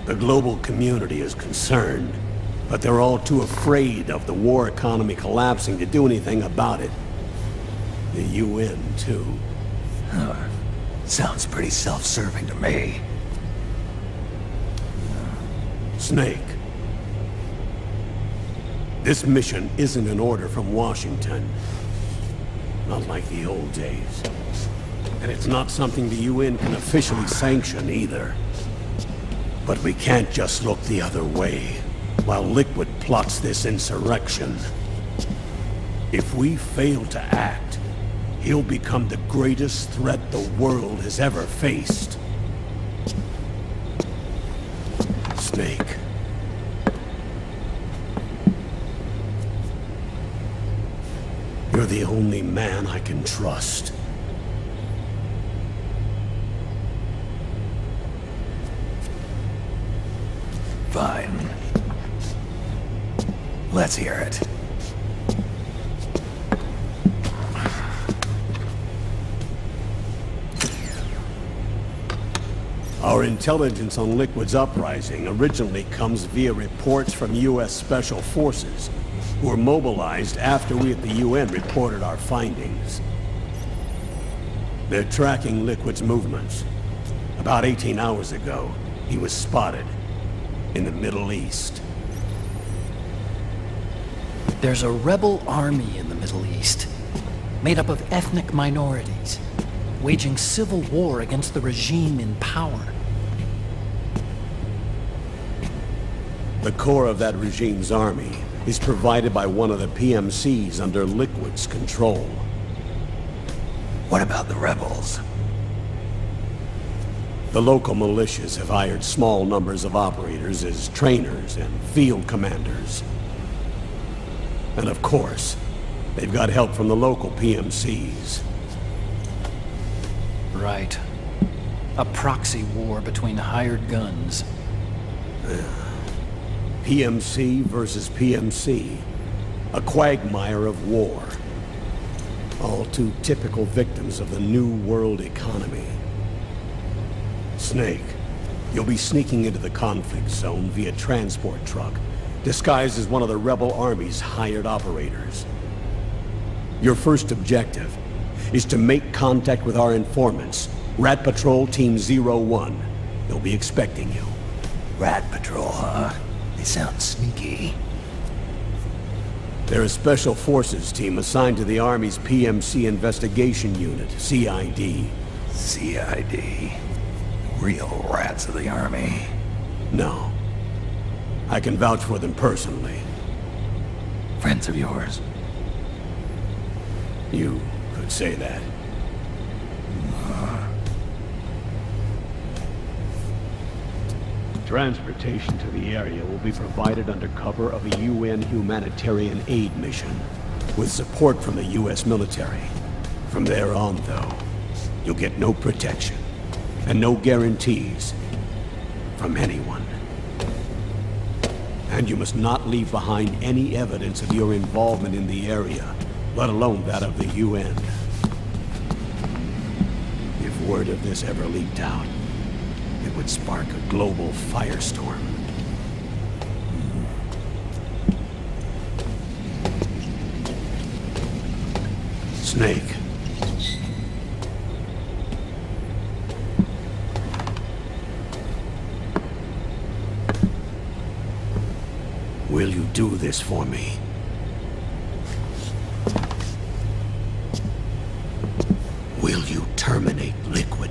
The global community is concerned, but they're all too afraid of the war economy collapsing to do anything about it. The UN, too. Sounds pretty self-serving to me. Snake. This mission isn't an order from Washington. Not like the old days. And it's not something the UN can officially sanction either. But we can't just look the other way while Liquid plots this insurrection. If we fail to act, he'll become the greatest threat the world has ever faced. Snake. You're the only man I can trust. Fine. Let's hear it. Our intelligence on Liquid's uprising originally comes via reports from U.S. Special Forces, who were mobilized after we at the UN reported our findings. They're tracking Liquid's movements. About 18 hours ago, he was spotted in the Middle East. There's a rebel army in the Middle East, made up of ethnic minorities, waging civil war against the regime in power. The core of that regime's army is provided by one of the PMCs under Liquid's control. What about the rebels? The local militias have hired small numbers of operators as trainers and field commanders. And of course, they've got help from the local PMCs. Right. A proxy war between hired guns. PMC versus PMC. A quagmire of war. All too typical victims of the new world economy. Snake, you'll be sneaking into the conflict zone via transport truck, disguised as one of the rebel army's hired operators. Your first objective is to make contact with our informants, Rat Patrol Team 01. They'll be expecting you. Rat Patrol, huh? They sound sneaky. They're a special forces team assigned to the Army's PMC Investigation Unit, CID. CID. Real rats of the Army. No. I can vouch for them personally. Friends of yours? You could say that. Transportation to the area will be provided under cover of a UN humanitarian aid mission, with support from the US military. From there on, though, you'll get no protection, and no guarantees from anyone. And you must not leave behind any evidence of your involvement in the area, let alone that of the UN. If word of this ever leaked out, it would spark a global firestorm. Snake. Will you do this for me? Will you terminate Liquid?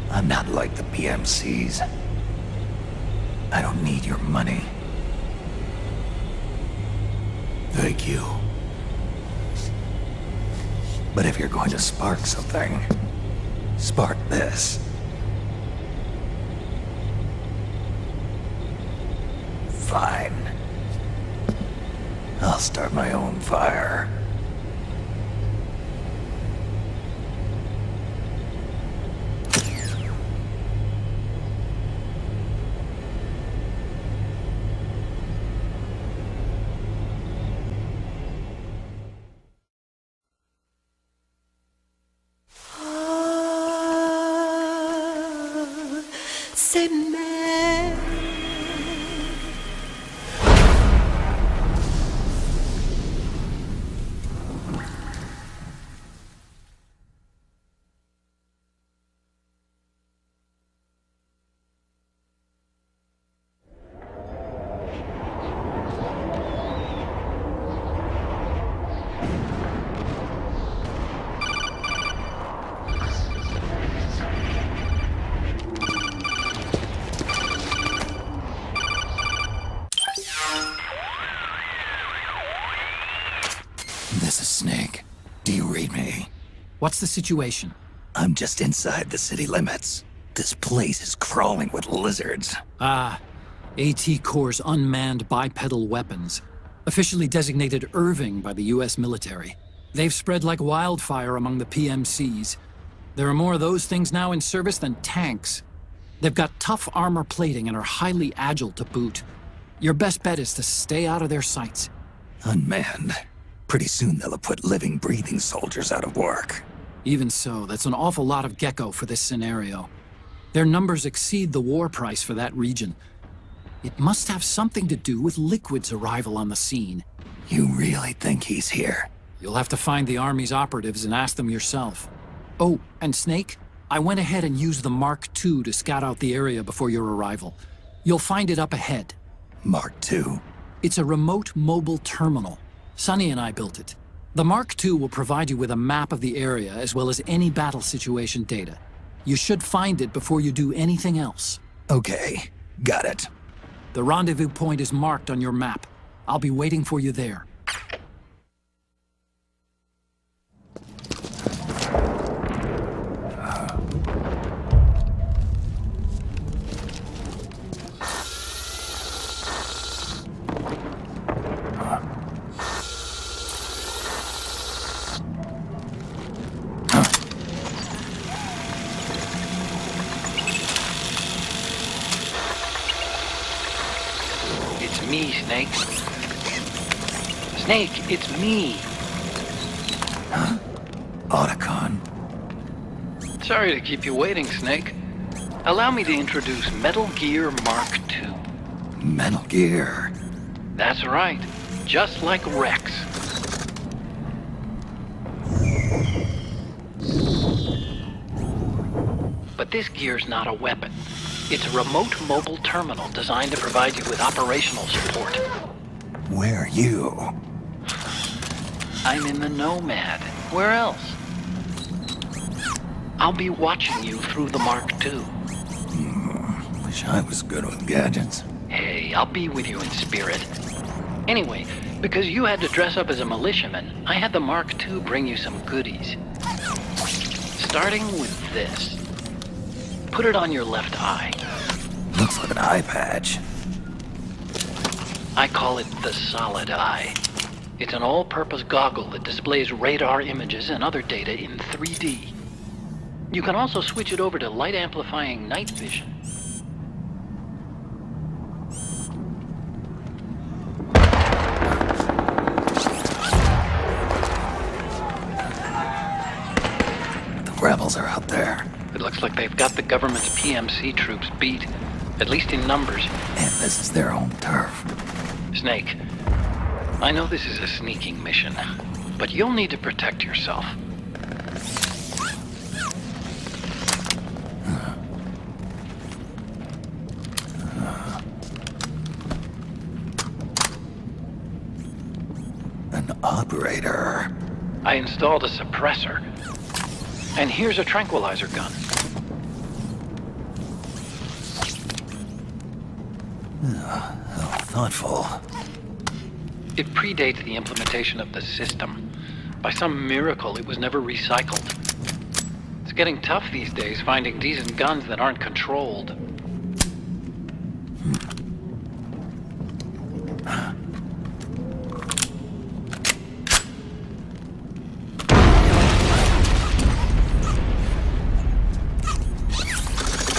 I'm not like the PMCs. I don't need your money. Thank you. But if you're going to spark something, spark this. Fine. I'll start my own fire. Snake, do you read me? What's the situation? I'm just inside the city limits. This place is crawling with lizards. Ah, AT Corps' unmanned bipedal weapons. Officially designated Irving by the US military. They've spread like wildfire among the PMCs. There are more of those things now in service than tanks. They've got tough armor plating and are highly agile to boot. Your best bet is to stay out of their sights. Unmanned. Pretty soon they'll have put living, breathing soldiers out of work. Even so, that's an awful lot of gecko for this scenario. Their numbers exceed the war price for that region. It must have something to do with Liquid's arrival on the scene. You really think he's here? You'll have to find the Army's operatives and ask them yourself. Oh, and Snake, I went ahead and used the Mark II to scout out the area before your arrival. You'll find it up ahead. Mark II? It's a remote mobile terminal. Sonny and I built it. The Mark II will provide you with a map of the area as well as any battle situation data. You should find it before you do anything else. Okay, got it. The rendezvous point is marked on your map. I'll be waiting for you there. It's me, Snake. Snake, it's me. Otacon. Sorry to keep you waiting, Snake. Allow me to introduce Metal Gear Mark II. Metal Gear. That's right. Just like Rex. But this gear's not a weapon. It's a remote mobile terminal designed to provide you with operational support. Where are you? I'm in the Nomad. Where else? I'll be watching you through the Mark II. Wish I was good with gadgets. Hey, I'll be with you in spirit. Anyway, because you had to dress up as a militiaman, I had the Mark II bring you some goodies. Starting with this. Put it on your left eye. Looks like an eye patch. I call it the Solid Eye. It's an all-purpose goggle that displays radar images and other data in 3D. You can also switch it over to light-amplifying night vision. The rebels are out there. It looks like they've got the government's PMC troops beat, at least in numbers. And this is their own turf. Snake, I know this is a sneaking mission, but you'll need to protect yourself. An operator. I installed a suppressor. And here's a tranquilizer gun. How thoughtful. It predates the implementation of the system. By some miracle, it was never recycled. It's getting tough these days finding decent guns that aren't controlled.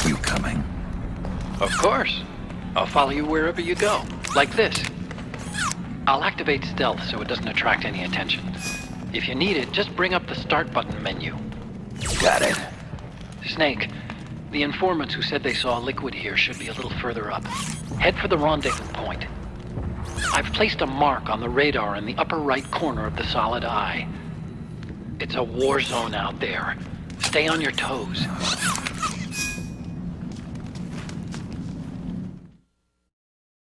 You coming? Of course. I'll follow you wherever you go. Like this. I'll activate stealth so it doesn't attract any attention. If you need it, just bring up the start button menu. Got it. Snake, the informants who said they saw Liquid here should be a little further up. Head for the rendezvous point. I've placed a mark on the radar in the upper right corner of the Solid Eye. It's a war zone out there. Stay on your toes.